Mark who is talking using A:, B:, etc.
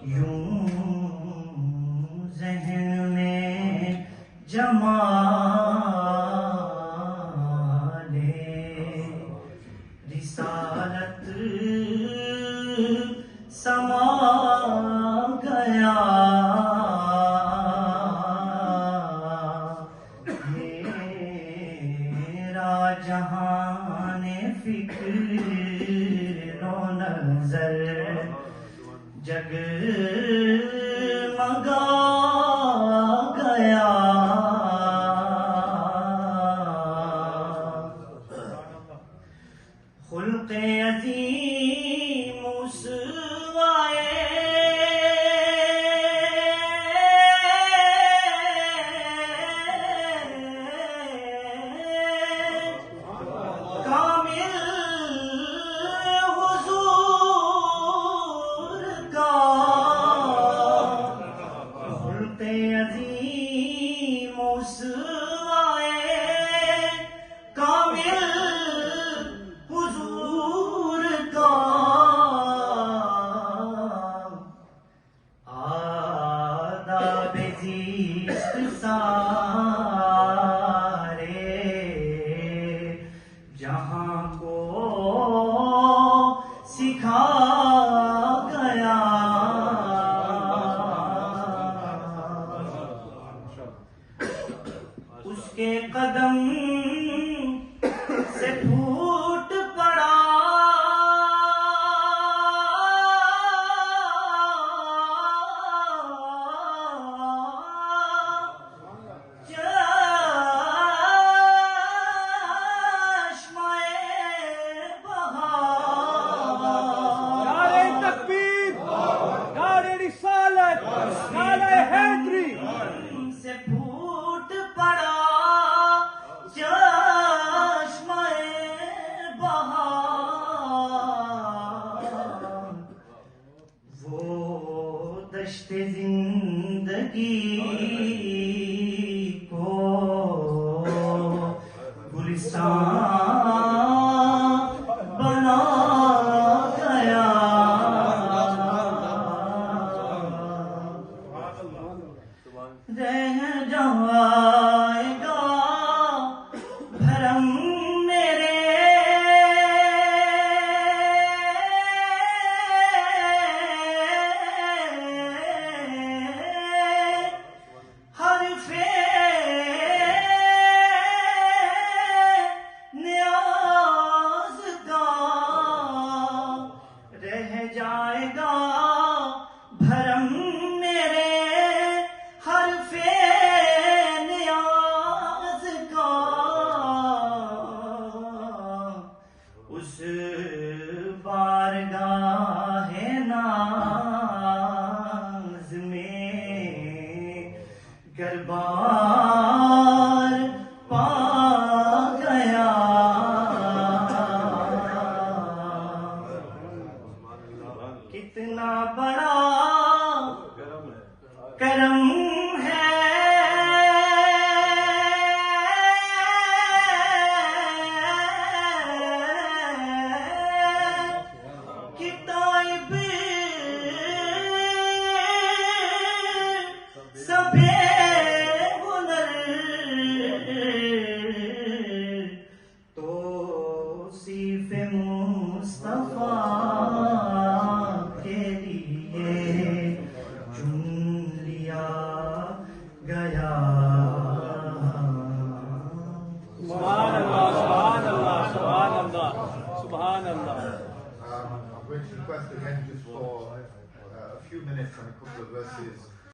A: یوں ذہن میں جمال رسالت سما گیا، میرا جہان فکر و نظر جگمگا گیا، خلق عظیم اسوائے کامل حضور کا، خلق عظیم اسوائے کامل حضور کا، آداب زیست سارے جہاں کو سکھا گیا، اس کے قدم سے پھوٹ پڑا سے پھوٹ پڑا چشمہ بہار، وہ دشت زندگی کو گلستان بنا گیا، رہ جائے گا بھرم میرے حرف نیاز کا، رہ جائے گا بھرم میرے حرف نیاز کا، اس بارگاہ ناز میں گر بار پا گیا، کتنا بڑا کرم ہے کہ طائب سبے ہنر توصیف مصطفیٰ کے لیے چن لیا گیا۔
B: سبحان اللہ، سبحان اللہ، سبحان اللہ، سبحان اللہ۔
C: I'm going to request again just for a few minutes and a couple of verses